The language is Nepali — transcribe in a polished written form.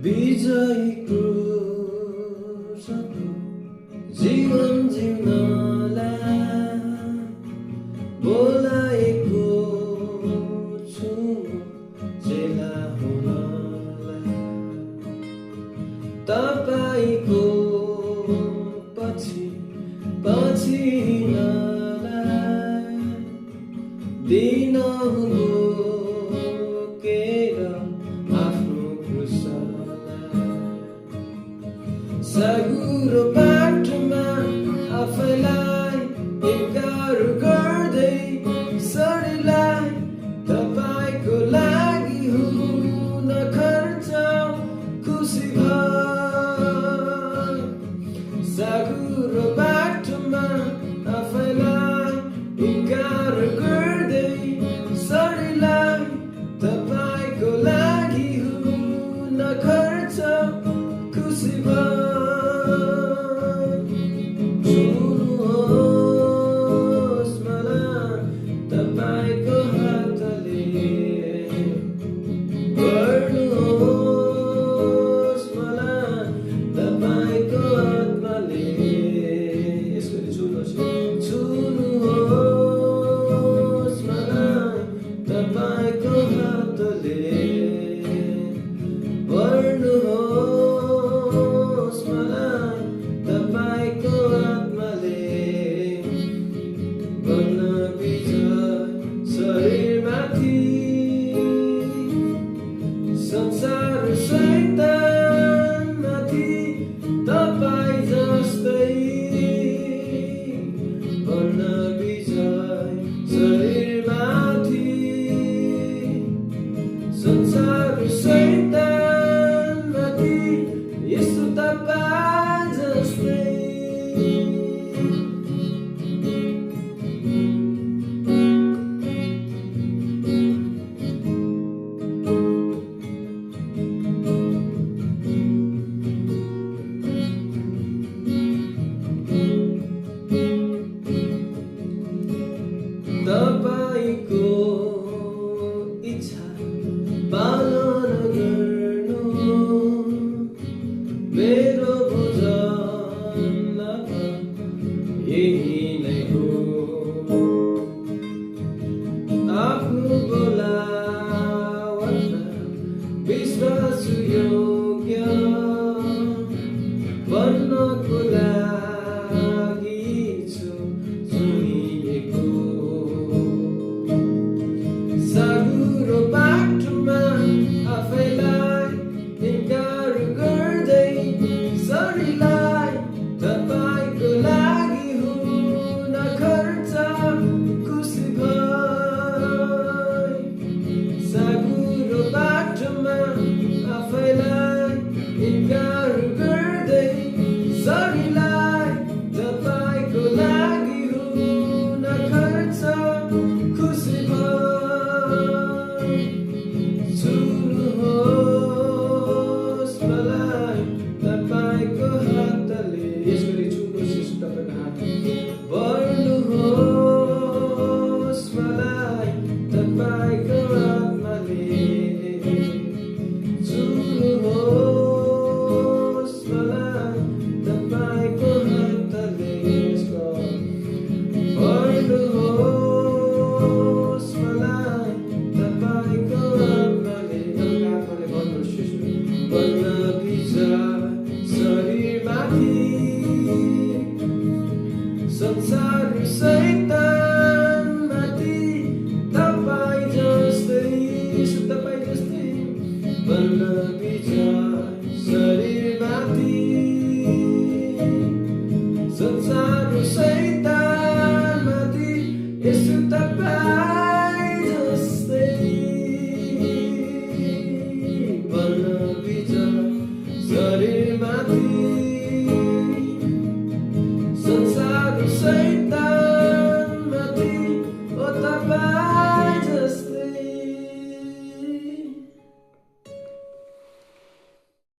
विजयी क्रुसको जीवन जिउनलाई बोलाएको छु चेला हुनलाई। तपाईको पछि पछि हिँड्नलाई दिनहुँ बोकेर आफ्नो क्रुसलाई। साँघुरो बाटोमा आफैलाई इन्कार गर्दै शरीरलाई तपाईको लागि हुन खर्च खुसी भए। साँघुरो बाटोमा आफैलाई इन्कार गर्दै शरीरलाई तपाईको लागि हुन खर्च खुसी भए। छुनुहोस् मलाई तपाईको हातले, गर्नुहोस् मलाई तपाईको आत्माले। यसरी छुनुहोस्, छुनुहोस् मलाई तपाईको हातले, गर्नुहोस् मलाई तपाईको आत्माले। बन्न विजय शरीरमाथि, संसार शैतानमाथि तपाईँ जस्तै। बन्न विजय शरीरमाथि, संसार शैतानमाथि यसो तपाईँ जस्तै। तपाईको इच्छा पालन गर्नु मेरो भोजन यही नै हो। आफ्नो बोलावटमा विश्वासयोग्य बन्नको लागि छु चुनिएको। साँघुरो बाटोमा आफैलाई इन्कार गर्दै शरीरलाई तपाईको लागि हुन खर्च खुसी भए। साँघुरो बाटोमा आफैलाई इन्कार गर्दै शरीरलाई तपाईको लागि हुन खर्च खुसी भए। छुनुहोस् मलाई तपाईको हातले, यसरी छुनुहोस् यसो तपाईको हात, गर्नुहोस् मलाई तपाईको आत्माले, छुनुहोस् मलाई तपाईको हातले, गर्नुहोस् मलाई तपाईको आत्माले। आत्माले भन्नुहोस् यसो, बन्न विजय शरीरमाथि, संसार शैतानमाथि तपाईँ जस्तै, यसो तपाईँ जस्तै। बन्न विजय शरीरमाथि, संसार शैतानमाथि यसो तपाईँ